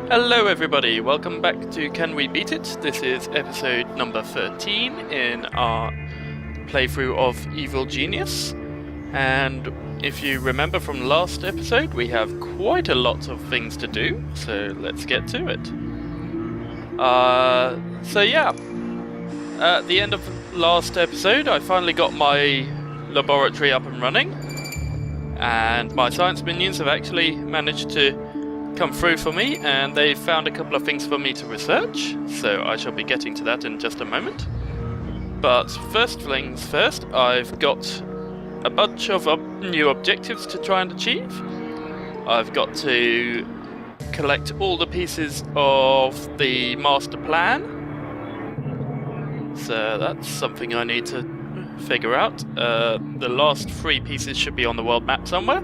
Hello everybody, welcome back to Can We Beat It? This is episode number 13 in our playthrough of Evil Genius. And if you remember from last episode, we have quite a lot of things to do, so let's get to it. At the end of last episode, I finally got my laboratory up and running, and my science minions have actually managed to come through for me, and they found a couple of things for me to research, so I shall be getting to that in just a moment. But first things first, I've got a bunch of new objectives to try and achieve. I've got to collect all the pieces of the master plan, so that's something I need to figure out. The last 3 pieces should be on the world map somewhere.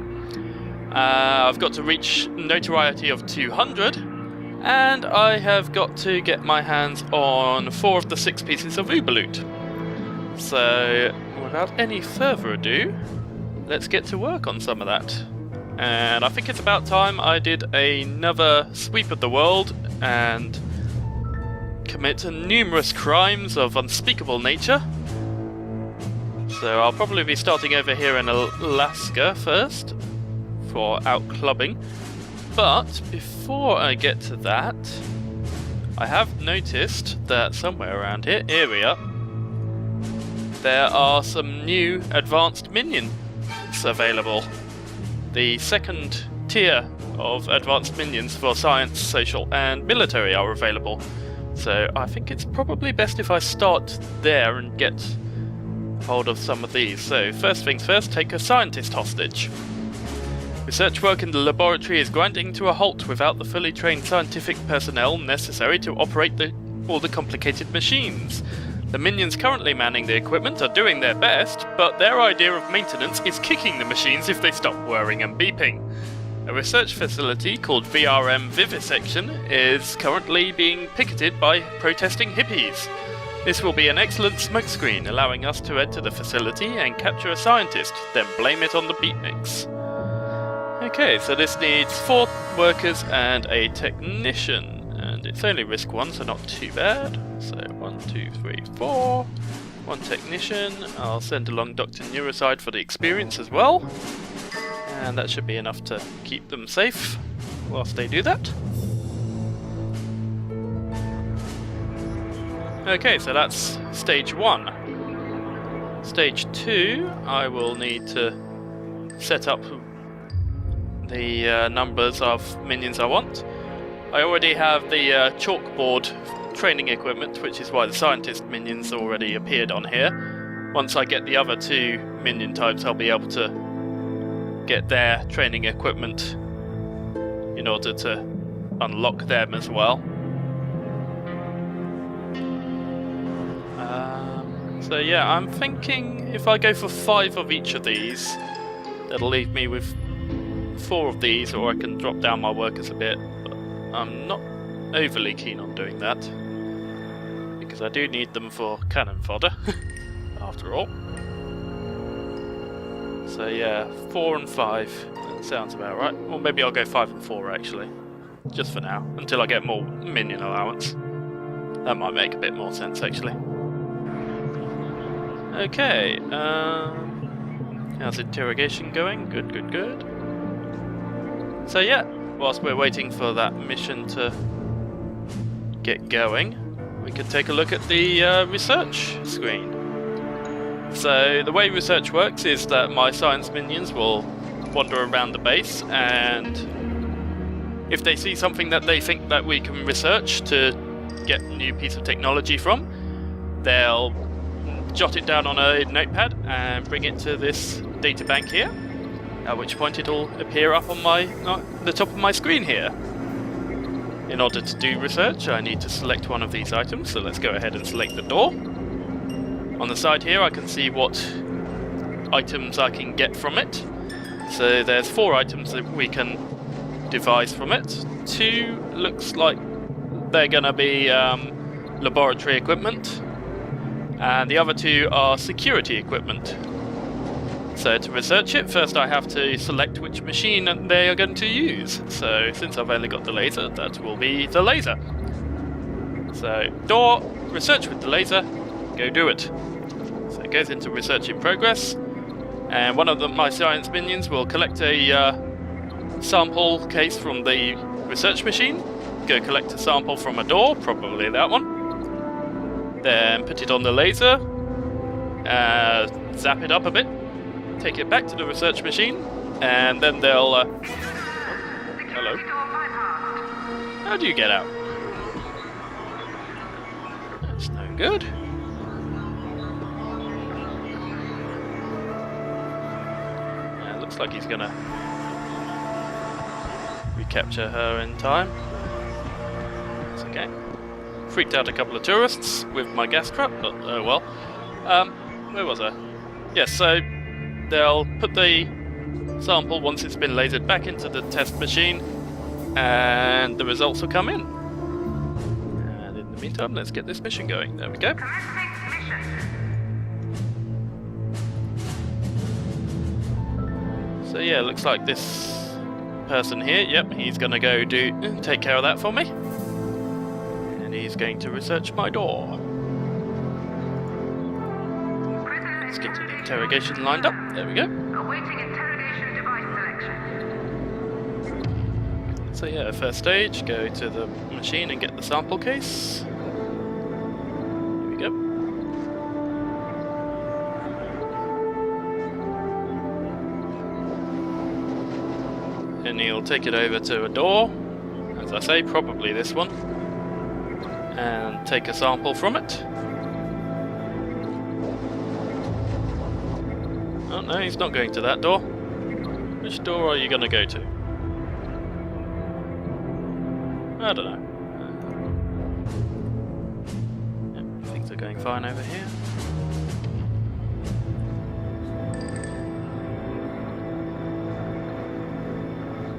I've got to reach notoriety of 200, and I have got to get my hands on 4 of the 6 pieces of Uber loot. So, without any further ado, let's get to work on some of that. And I think it's about time I did another sweep of the world and commit numerous crimes of unspeakable nature. So I'll probably be starting over here in Alaska first, for out clubbing. But before I get to that, I have noticed that somewhere around here area there are some new advanced minions available. The second tier of advanced minions for science, social and military are available. So I think it's probably best if I start there and get hold of some of these. So first things first, take a scientist hostage. Research work in the laboratory is grinding to a halt without the fully trained scientific personnel necessary to operate all the complicated machines. The minions currently manning the equipment are doing their best, but their idea of maintenance is kicking the machines if they stop whirring and beeping. A research facility called VRM Vivisection is currently being picketed by protesting hippies. This will be an excellent smokescreen, allowing us to enter the facility and capture a scientist, then blame it on the beatniks. Okay, so this needs 4 workers and a technician, and it's only risk 1, so not too bad. So 1, 2, 3, 4. 1 technician. I'll send along Dr. Neuroside for the experience as well, and that should be enough to keep them safe whilst they do that. Okay, so that's stage 1. Stage 2, I will need to set up the numbers of minions I want. I already have the chalkboard training equipment, which is why the scientist minions already appeared on here. Once I get the other 2 minion types, I'll be able to get their training equipment in order to unlock them as well. So yeah, I'm thinking if I go for 5 of each of these, that'll leave me with 4 of these, or I can drop down my workers a bit, but I'm not overly keen on doing that, because I do need them for cannon fodder, after all. So yeah, 4 and 5, that sounds about right. Or maybe I'll go 5 and 4 actually, just for now, until I get more minion allowance. That might make a bit more sense actually. Okay, how's interrogation going? Good, good, good. So yeah, whilst we're waiting for that mission to get going, we could take a look at the research screen. So the way research works is that my science minions will wander around the base, and if they see something that they think that we can research to get a new piece of technology from, they'll jot it down on a notepad and bring it to this data bank here, at which point it'll appear up on the top of my screen here. In order to do research, I need to select one of these items, so let's go ahead and select the door. On the side here I can see what items I can get from it. So there's 4 items that we can devise from it. 2 looks like they're gonna be laboratory equipment, and the other 2 are security equipment. So to research it, first I have to select which machine they are going to use. So since I've only got the laser, that will be the laser. So door, research with the laser, go do it. So it goes into research in progress, and one of my science minions will collect a sample case from the research machine, go collect a sample from a door, probably that one, then put it on the laser, zap it up a bit, take it back to the research machine, and then they'll... oh, hello. How do you get out? That's no good. Yeah, looks like he's gonna recapture her in time. It's okay. Freaked out a couple of tourists with my gas trap, but oh well. Where was I? Yes, so they'll put the sample once it's been lasered back into the test machine, and the results will come in. And in the meantime, let's get this mission going. There we go. So yeah, looks like this person here, yep, he's gonna go take care of that for me. And he's going to research my door. Let's get the interrogation lined up. There we go. Awaiting interrogation device selection. So yeah, first stage, go to the machine and get the sample case. Here we go. And he'll take it over to a door, as I say, probably this one, and take a sample from it. Oh no, he's not going to that door. Which door are you going to go to? I don't know. Yep, things are going fine over here.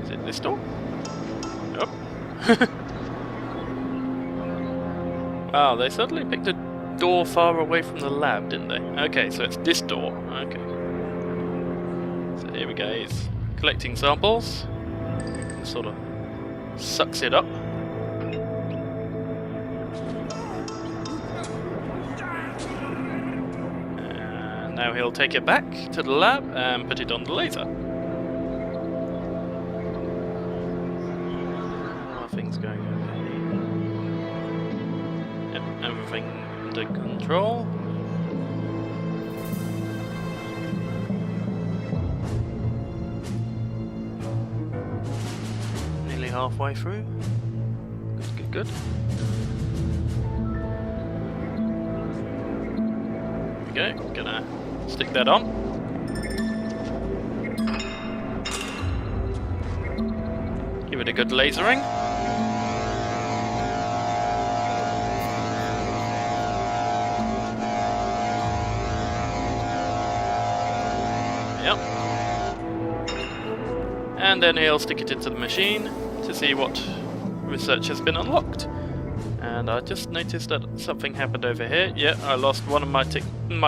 Is it this door? Nope. Wow, they suddenly picked a door far away from the lab, didn't they? Okay, so it's this door. Okay. So here we go, he's collecting samples. Sort of sucks it up. And now he'll take it back to the lab and put it on the laser. How are things going over here? Yep, everything under control. Nearly halfway through. Good, good, good. There we go, gonna stick that on. Give it a good lasering. Yep. And then he'll stick it into the machine to see what research has been unlocked. And I just noticed that something happened over here. Yeah, I lost one of my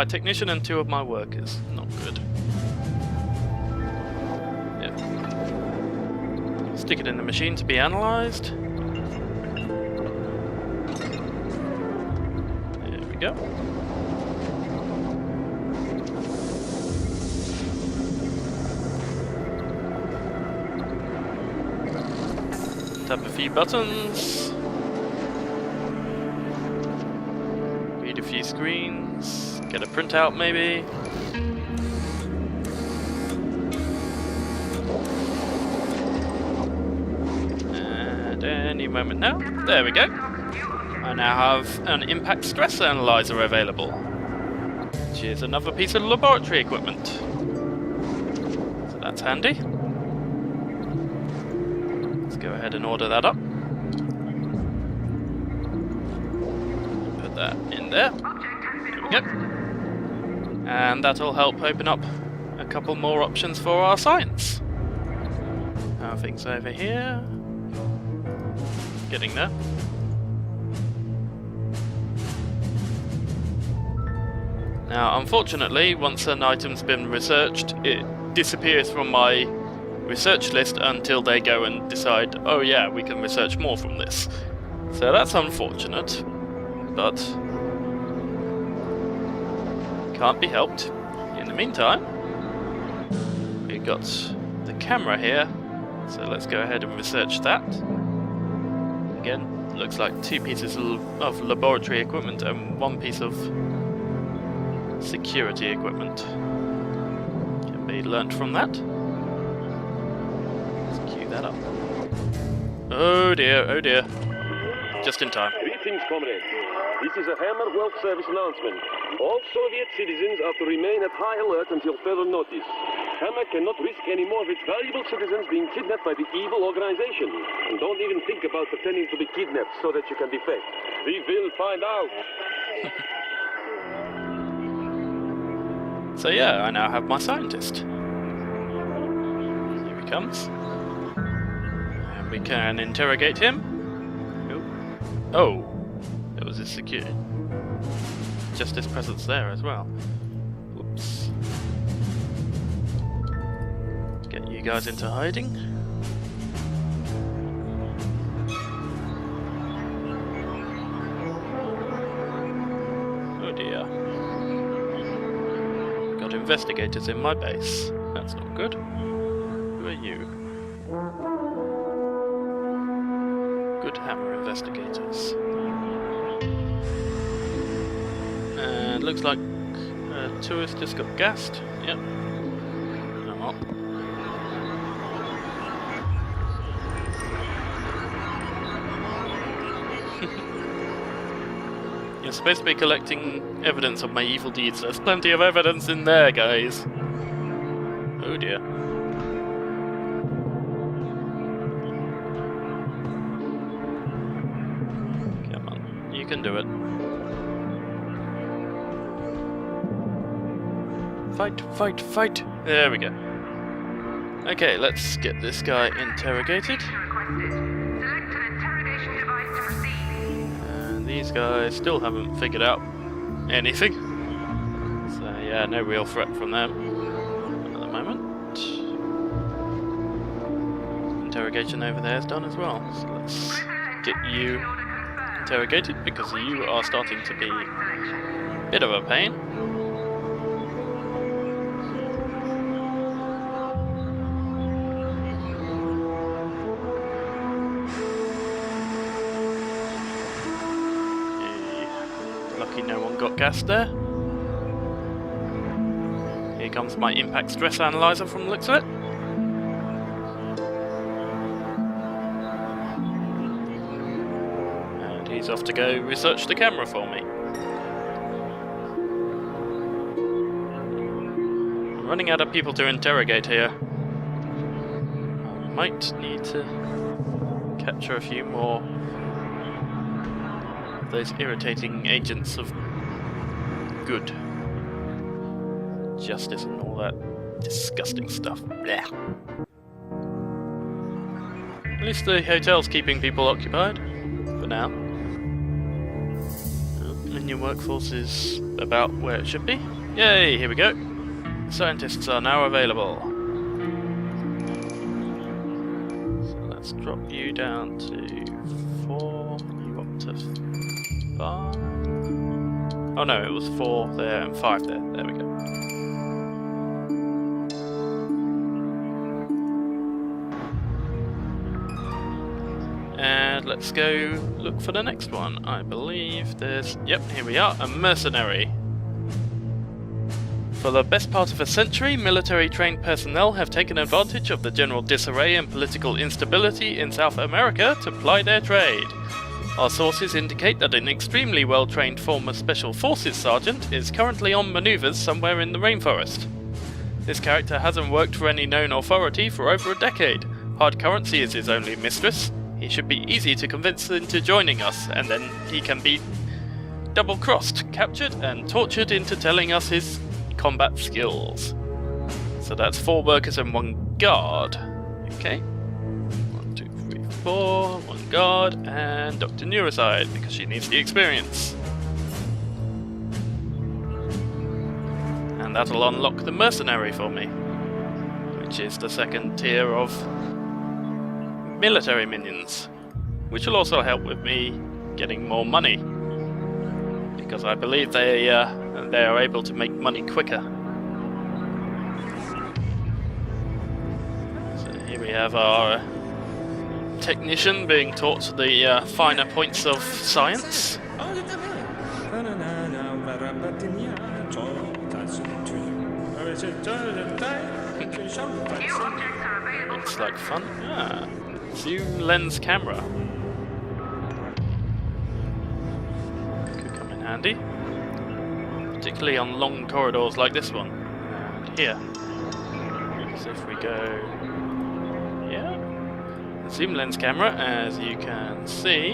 technician and two of my workers. Not good. Yeah. Stick it in the machine to be analysed. There we go. Tap a few buttons. Read a few screens. Get a printout maybe. And any moment now. There we go. I now have an impact stress analyzer available, which is another piece of laboratory equipment. So that's handy. Go ahead and order that up. Put that in there. There we go. And that'll help open up a couple more options for our science. How are things over here? Getting there. Now, unfortunately, once an item's been researched, it disappears from my research list until they go and decide, oh yeah, we can research more from this. So that's unfortunate, but can't be helped. In the meantime, we've got the camera here, so let's go ahead and research that. Again, looks like 2 pieces of laboratory equipment and 1 piece of security equipment. Can be learnt from that. Let's cue that up. Oh dear, oh dear. Just in time. Greetings, comrades. This is a Hammer World Service announcement. All Soviet citizens are to remain at high alert until further notice. Hammer cannot risk any more of its valuable citizens being kidnapped by the evil organization. And don't even think about pretending to be kidnapped so that you can defect. We will find out. So yeah, I now have my scientist. Here he comes. And we can interrogate him. Oh, there was his security. Just his presence there as well. Whoops. Get you guys into hiding. Oh dear. Got investigators in my base. That's not good. Who are you? Good Hammer investigators. And looks like a tourist just got gassed. Yep. Oh well. You're supposed to be collecting evidence of my evil deeds. There's plenty of evidence in there, guys. Oh dear. Come on, you can do it. Fight, fight, fight! There we go. Okay, let's get this guy interrogated. And these guys still haven't figured out anything. So yeah, no real threat from them at the moment. Interrogation over there is done as well. So let's get you interrogated because you are starting to be a bit of a pain. No one got gassed there. Here comes my impact stress analyzer from the looks of it. And he's off to go research the camera for me. I'm running out of people to interrogate here. I might need to capture a few more those irritating agents of good justice and all that disgusting stuff. Blech. At least the hotel's keeping people occupied for now. And your workforce is about where it should be. Yay, here we go. Scientists are now available. So let's drop you down to 4, you up to 5. Oh no, it was 4 there and 5 there. There we go. And let's go look for the next one. I believe there's... Yep, here we are. A mercenary. For the best part of a century, military-trained personnel have taken advantage of the general disarray and political instability in South America to ply their trade. Our sources indicate that an extremely well-trained former Special Forces sergeant is currently on maneuvers somewhere in the rainforest. This character hasn't worked for any known authority for over a decade. Hard currency is his only mistress. He should be easy to convince into joining us, and then he can be double-crossed, captured, and tortured into telling us his combat skills. So that's 4 workers and 1 guard. Okay. 1, 2, 3, 4, 1 guard, and Dr. Neuroside, because she needs the experience. and that'll unlock the mercenary for me, which is the second tier of military minions, which will also help with me getting more money, because I believe they are able to make money quicker. So here we have our technician being taught the finer points of science. Looks like fun. Ah, zoom lens camera. Could come in handy, particularly on long corridors like this one. And here. So if we go, yeah, the zoom lens camera, as you can see,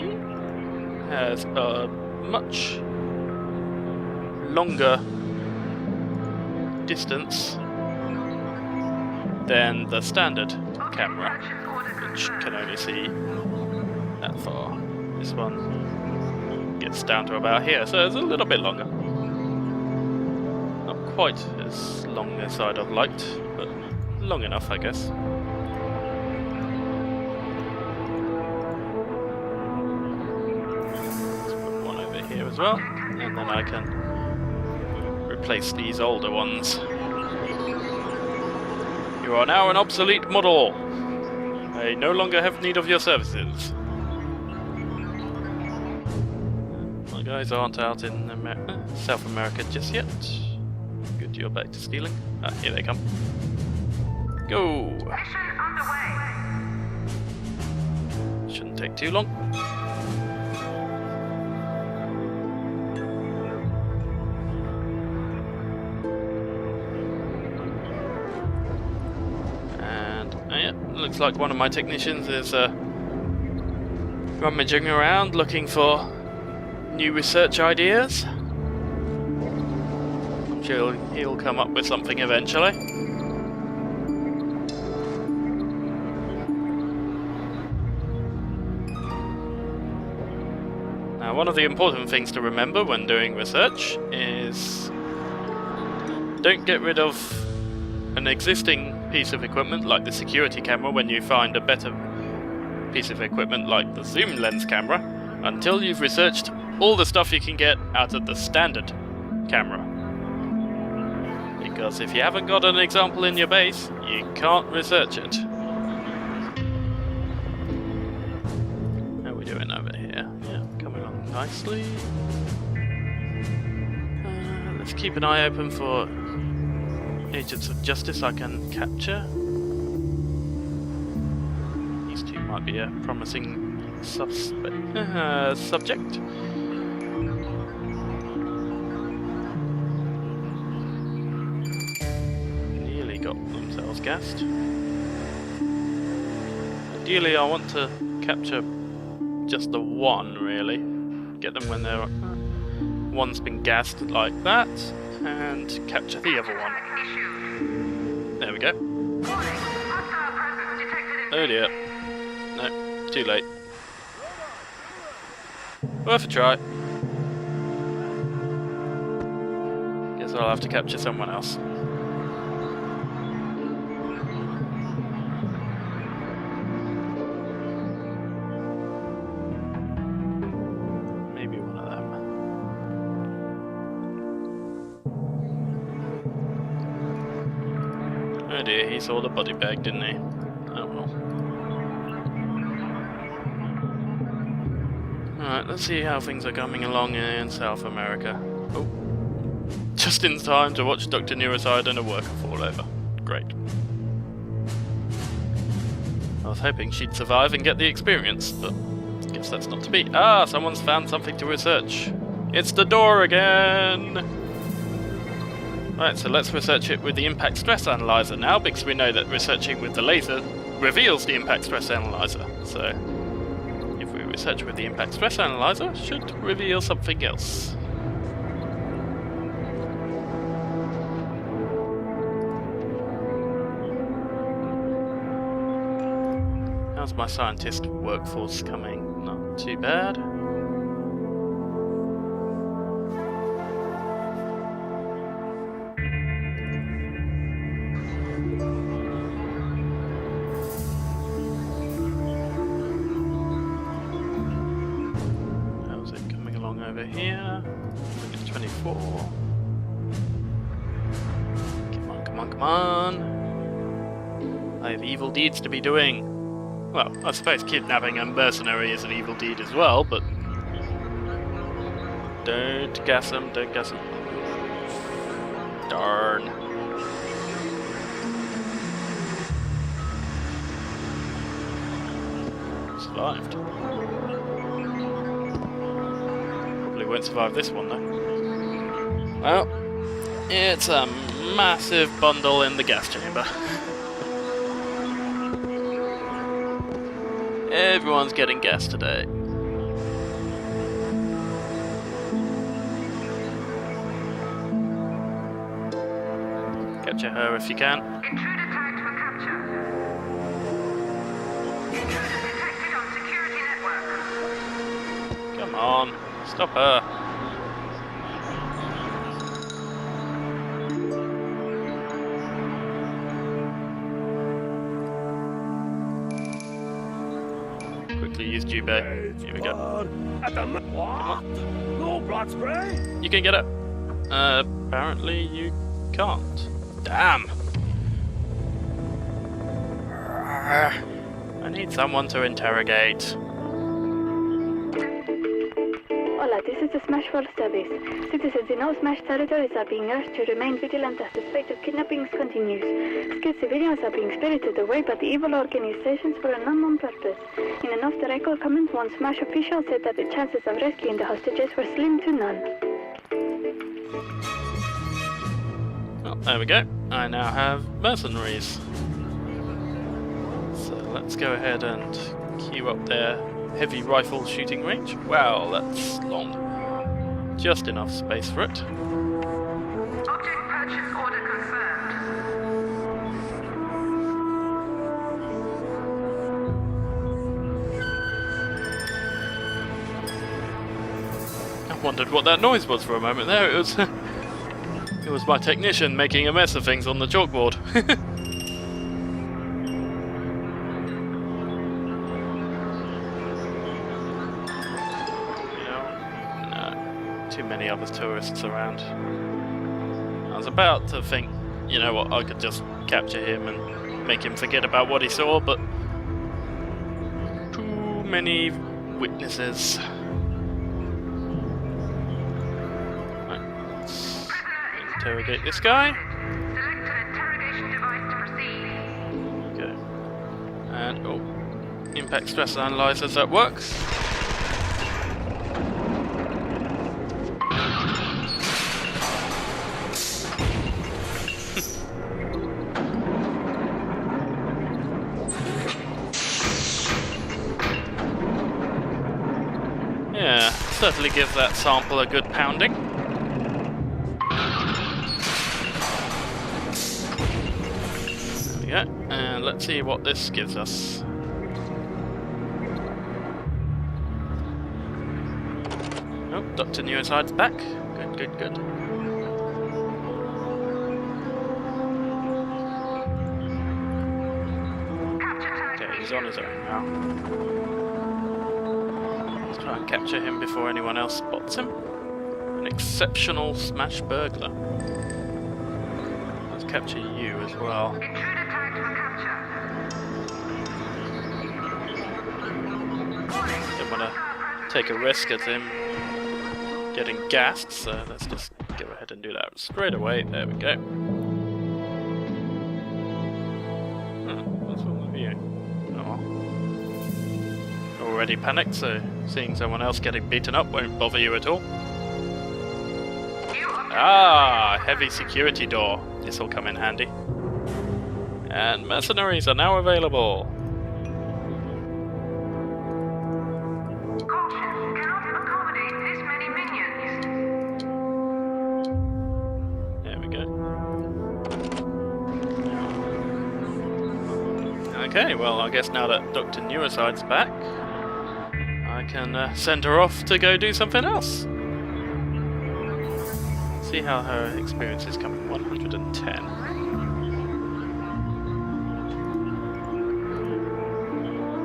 has a much longer distance than the standard camera, which can only see that far. This one gets down to about here, so it's a little bit longer. Not quite as long as I'd have liked, but long enough, I guess. Let's put one over here as well, and then I can replace these older ones. You are now an obsolete model. I no longer have need of your services. My guys aren't out in South America just yet. Good, you're back to stealing. Ah, here they come. Go! Mission underway. Shouldn't take too long. Looks like one of my technicians is rummaging around looking for new research ideas. I'm sure he'll come up with something eventually. Now, one of the important things to remember when doing research is don't get rid of an existing piece of equipment like the security camera when you find a better piece of equipment like the zoom lens camera until you've researched all the stuff you can get out of the standard camera. Because if you haven't got an example in your base, you can't research it. How are we doing over here? Yeah, coming on nicely. Let's keep an eye open for agents of justice I can capture. These two might be a promising subject. Nearly got themselves gassed. Ideally I want to capture just the one, really. Get them when they're one's been gassed like that, and capture the other one. There we go. Oh dear. No, too late. Worth a try. Guess I'll have to capture someone else. Maybe one of them. Oh dear, he saw the body bag, didn't he? Oh well. Alright, let's see how things are coming along in South America. Oh. Just in time to watch Dr. Neuroside and a worker fall over. Great. I was hoping she'd survive and get the experience, but guess that's not to be. Ah, someone's found something to research. It's the door again! Right, so let's research it with the impact stress analyzer now, because we know that researching with the laser reveals the impact stress analyzer. So, if we research with the impact stress analyzer, it should reveal something else. How's my scientist workforce coming? Not too bad. over here. It's 24. Come on, come on, come on. I have evil deeds to be doing. Well, I suppose kidnapping a mercenary is an evil deed as well, but... Don't gas him, don't gas him. Darn. Survived. Probably won't survive this one though. Well, it's a massive bundle in the gas chamber. Everyone's getting gas today. Capture her if you can. Intruder tagged for capture. Intruder detected on security network. Come on, stop her. Quickly use Jubei. Here we go. Come on. No blood spray? You can get it. Apparently you can't. Damn. I need someone to interrogate. Hola, this is the Smash World Service. Citizens in all Smash territories are being urged to remain vigilant as the spate of kidnappings continues. Skilled civilians are being spirited away by the evil organizations for an unknown purpose. In an off-the-record comment, one Smash official said that the chances of rescuing the hostages were slim to none. Well, there we go. I now have mercenaries. So let's go ahead and queue up their heavy rifle shooting range. Wow, that's long. Just enough space for it. Object purchase order confirmed. I wondered what that noise was for a moment there. It was it was my technician making a mess of things on the chalkboard. Too many other tourists around. I was about to think, you know what, I could just capture him and make him forget about what he saw, but too many witnesses. Right, let's interrogate this guy. Select an interrogation device to proceed. Okay. And, oh, impact stress analyzers at work. Yeah, certainly give that sample a good pounding. There we go. And let's see what this gives us. Oh, Dr. Neuside's back. Good, good, good. Okay, he's on his own now. Try and capture him before anyone else spots him. An exceptional smash burglar. Let's capture you as well. Intruder tagged for capture. Don't want to take a risk at him getting gassed, so let's just go ahead and do that straight away. There we go. What's wrong with you? Oh. Already panicked, so seeing someone else getting beaten up won't bother you at all. Ah, heavy security door. This will come in handy. And mercenaries are now available. Caution, cannot accommodate this many minions. There we go. Okay, well, I guess now that Dr. Neuside's back, I can send her off to go do something else. See how her experience is coming. 110.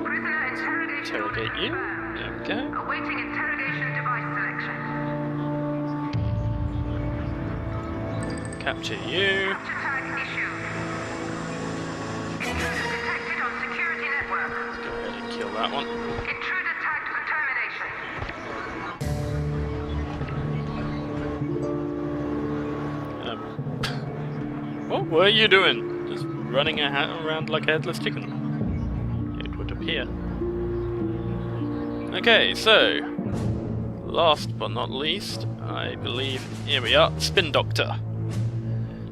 Prisoner interrogation Interrogate you. confirmed. There we go. Awaiting interrogation device selection. capture you. Capture tag issued. Intruder detected on security network. Let's go ahead and kill that one. Intruder tagged for termination. What were you doing? Just running around like a headless chicken, it would appear. Okay, so last but not least, I believe, here we are, Spin Doctor.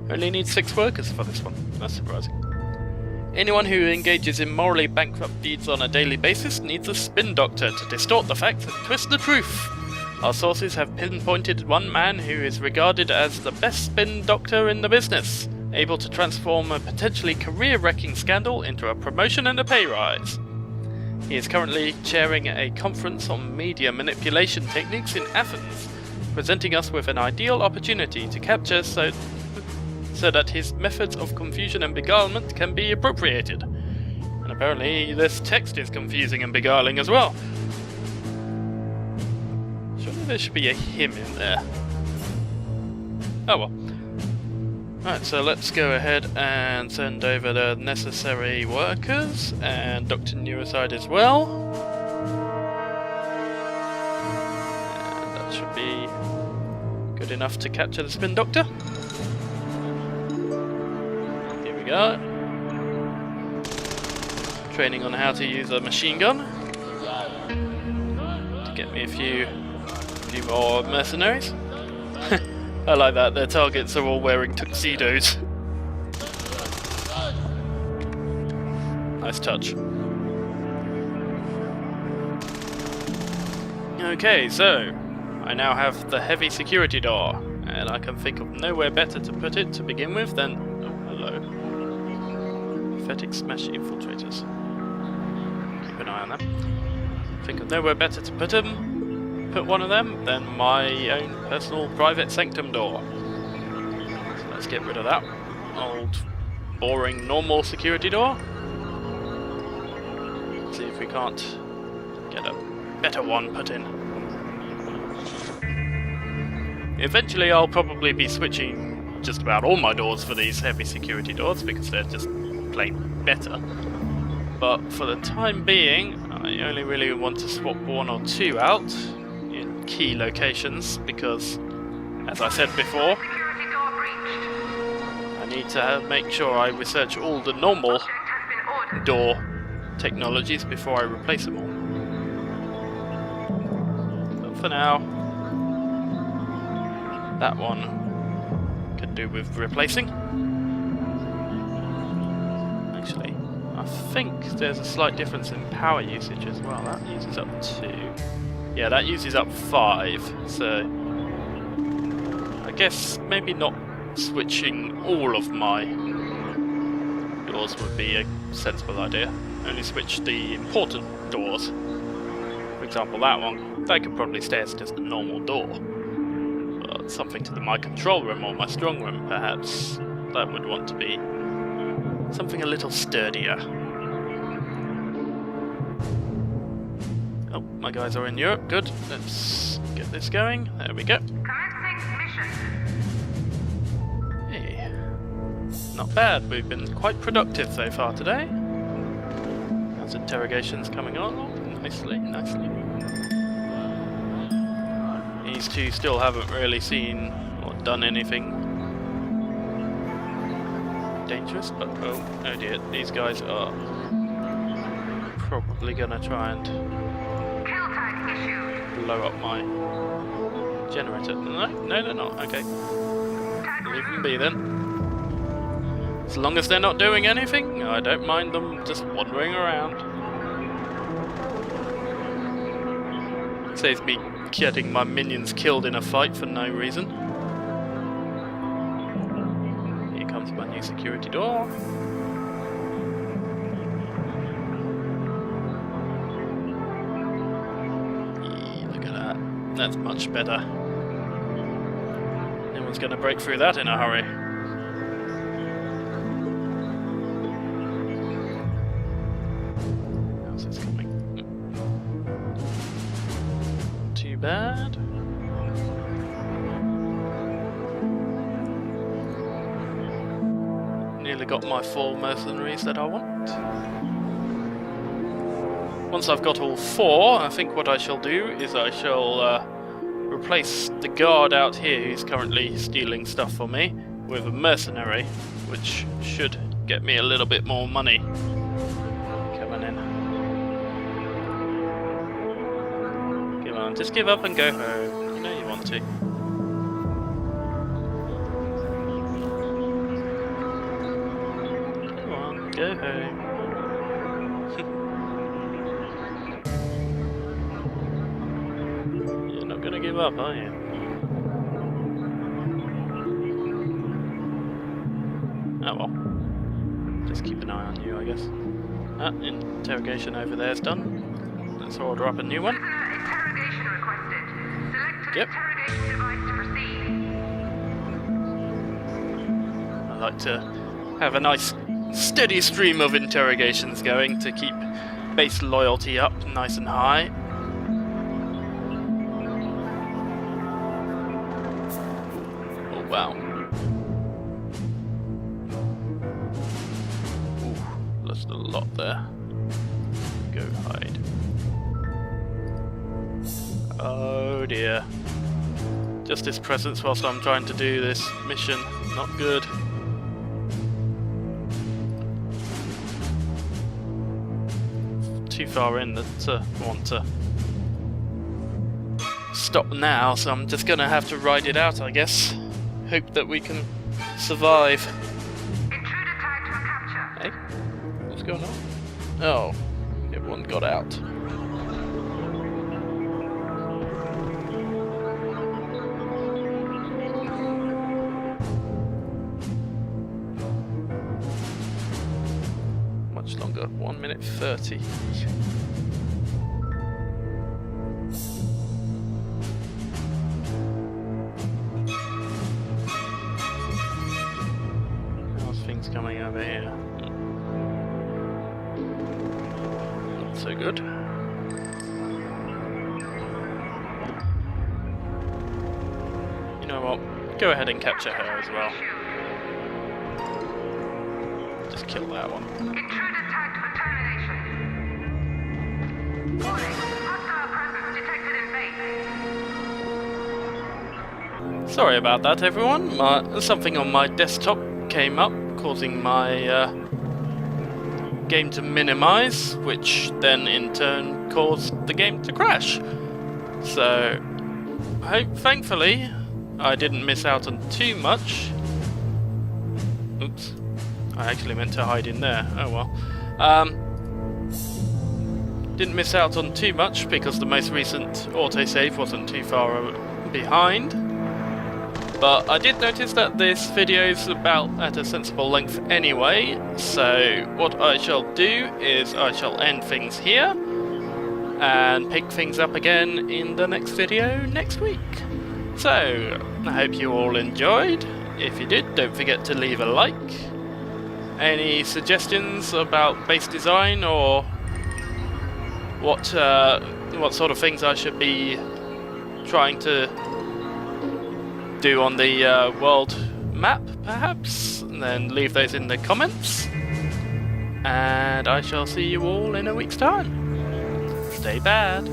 Only need 6 workers for this one, that's surprising. Anyone who engages in morally bankrupt deeds on a daily basis needs a Spin Doctor to distort the facts and twist the truth. Our sources have pinpointed one man who is regarded as the best Spin Doctor in the business, able to transform a potentially career-wrecking scandal into a promotion and a pay rise. He is currently chairing a conference on media manipulation techniques in Athens, presenting us with an ideal opportunity to capture so that his methods of confusion and beguilement can be appropriated. And apparently this text is confusing and beguiling as well. Surely there should be a hymn in there. Oh well. Right, so let's go ahead and send over the necessary workers, and Dr. Neuroside as well. And that should be good enough to capture the Spin Doctor. Here we go. Training on how to use a machine gun. To get me a few more mercenaries. I like that, their targets are all wearing tuxedos. Nice touch. Okay, so I now have the heavy security door, and I can think of nowhere better to put it to begin with than... Oh, hello. Pathetic smash infiltrators. Keep an eye on them. Think of nowhere better to put one of them than my own personal private sanctum door. So let's get rid of that old, boring, normal security door. See if we can't get a better one put in. Eventually I'll probably be switching just about all my doors for these heavy security doors because they're just plain better. But for the time being, I only really want to swap 1 or 2 out in key locations because, as I said before, Security door breached. I need to make sure I research all the normal Object has been ordered. door technologies before I replace them all. But for now, that one could do with replacing. Actually, I think there's a slight difference in power usage as well. That uses up 2. Yeah, that uses up 5, so I guess maybe not switching all of my doors would be a sensible idea. Only switch the important doors. For example, that one, that could probably stay as just a normal door. But something to my control room or my strong room, perhaps, that would want to be something a little sturdier. Oh, my guys are in Europe. Good. Let's get this going. There we go. Commencing mission. Hey. Not bad. We've been quite productive so far today. Those interrogations coming on. Nicely, nicely. These two still haven't really seen or done anything dangerous, but oh dear, these guys are probably gonna try and Kill tag issued. blow up my generator. No, they're not. Okay, Tag leave them be then. As long as they're not doing anything, I don't mind them just wandering around. Saves me getting my minions killed in a fight for no reason. Here comes my new security door. Yeah, look at that. That's much better. No one's going to break through that in a hurry. How's this coming? Too bad. either got my 4 mercenaries that I want. Once I've got all 4, I think what I shall do is I shall replace the guard out here who's currently stealing stuff for me with a mercenary, which should get me a little bit more money. Come on in. Come on, just give up and go home. You know you want to. Come on, go home. You're not gonna give up, are you? Oh well. Just keep an eye on you, I guess. Interrogation over there is done. Let's order up a new one. Interrogation requested. Select an Yep. interrogation device to proceed. I like to have a nice steady stream of interrogations going to keep base loyalty up nice and high. Oh wow. Ooh, lost a lot there. Go hide. Oh dear. Just his presence whilst I'm trying to do this mission. Not good. Too far in that I want to stop now, so I'm just gonna have to ride it out, I guess. Hope that we can survive. Intruder tagged for capture. Hey, what's going on? Oh, everyone got out. Much longer, 1 minute 30. How's things coming over here? Not so good. You know what? Go ahead and capture her as well. Just kill that one. Intruder tagged for termination. Warning. Hostile presence detected in base. Sorry about that, everyone. Something on my desktop came up, causing my game to minimize, which then in turn caused the game to crash. So, thankfully, I didn't miss out on too much. Oops. I actually meant to hide in there. Oh well. Didn't miss out on too much because the most recent autosave wasn't too far behind. But I did notice that this video is about at a sensible length anyway, so what I shall do is I shall end things here and pick things up again in the next video next week. So, I hope you all enjoyed. If you did, don't forget to leave a like. Any suggestions about base design or what sort of things I should be trying to do on the world map, perhaps? And then leave those in the comments. And I shall see you all in a week's time. Stay bad.